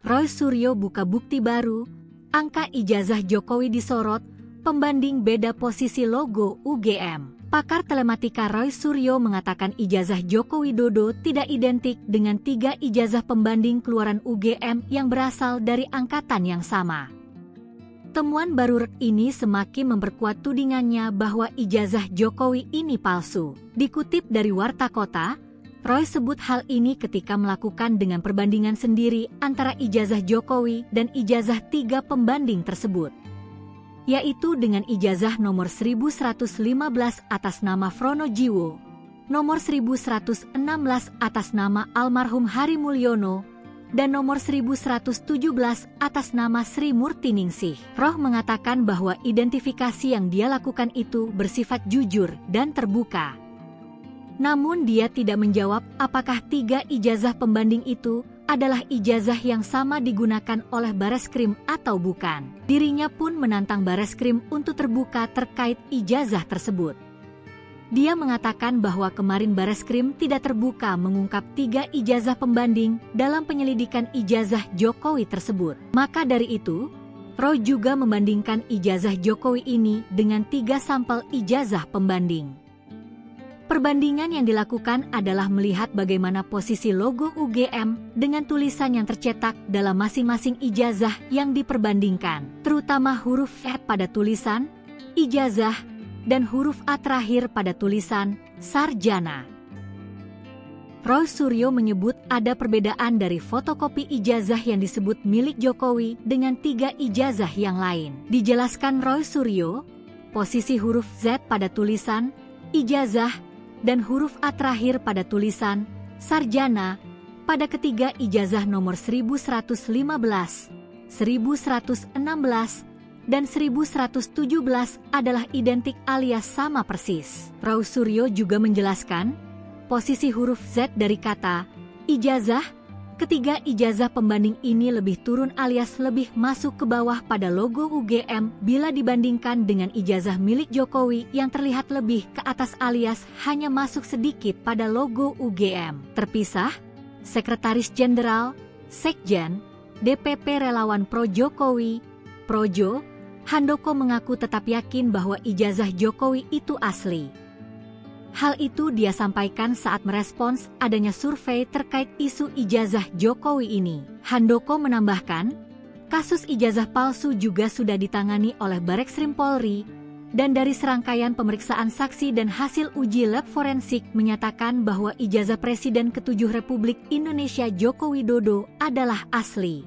Roy Suryo buka bukti baru, angka ijazah Jokowi disorot, pembanding beda posisi logo UGM. Pakar telematika Roy Suryo mengatakan ijazah Joko Widodo tidak identik dengan 3 ijazah pembanding keluaran UGM yang berasal dari angkatan yang sama. Temuan baru ini semakin memperkuat tudingannya bahwa ijazah Jokowi ini palsu. Dikutip dari Warta Kota, Roy sebut hal ini ketika melakukan dengan perbandingan sendiri antara ijazah Jokowi dan ijazah 3 pembanding tersebut, yaitu dengan ijazah nomor 1115 atas nama Frono Jiwo, nomor 1116 atas nama almarhum Hari Mulyono, dan nomor 1117 atas nama Sri Murtiningsih. Roy mengatakan bahwa identifikasi yang dia lakukan itu bersifat jujur dan terbuka. Namun dia tidak menjawab apakah 3 ijazah pembanding itu adalah ijazah yang sama digunakan oleh Bareskrim atau bukan. Dirinya pun menantang Bareskrim untuk terbuka terkait ijazah tersebut. Dia mengatakan bahwa kemarin Bareskrim tidak terbuka mengungkap 3 ijazah pembanding dalam penyelidikan ijazah Jokowi tersebut. Maka dari itu, Roy juga membandingkan ijazah Jokowi ini dengan 3 sampel ijazah pembanding. Perbandingan yang dilakukan adalah melihat bagaimana posisi logo UGM dengan tulisan yang tercetak dalam masing-masing ijazah yang diperbandingkan, terutama huruf F pada tulisan ijazah dan huruf A terakhir pada tulisan sarjana. Roy Suryo menyebut ada perbedaan dari fotokopi ijazah yang disebut milik Jokowi dengan 3 ijazah yang lain. Dijelaskan Roy Suryo, posisi huruf Z pada tulisan ijazah dan huruf A terakhir pada tulisan sarjana pada ketiga ijazah nomor 1115, 1116, dan 1117 adalah identik alias sama persis. Roy Suryo juga menjelaskan posisi huruf Z dari kata ijazah. Ketiga ijazah pembanding ini lebih turun alias lebih masuk ke bawah pada logo UGM bila dibandingkan dengan ijazah milik Jokowi yang terlihat lebih ke atas alias hanya masuk sedikit pada logo UGM. Terpisah, Sekretaris Jenderal, Sekjen, DPP Relawan Pro Jokowi, Projo, Handoko mengaku tetap yakin bahwa ijazah Jokowi itu asli. Hal itu dia sampaikan saat merespons adanya survei terkait isu ijazah Jokowi ini. Handoko menambahkan, kasus ijazah palsu juga sudah ditangani oleh Bareskrim Polri, dan dari serangkaian pemeriksaan saksi dan hasil uji lab forensik menyatakan bahwa ijazah Presiden ke-7 Republik Indonesia Joko Widodo adalah asli.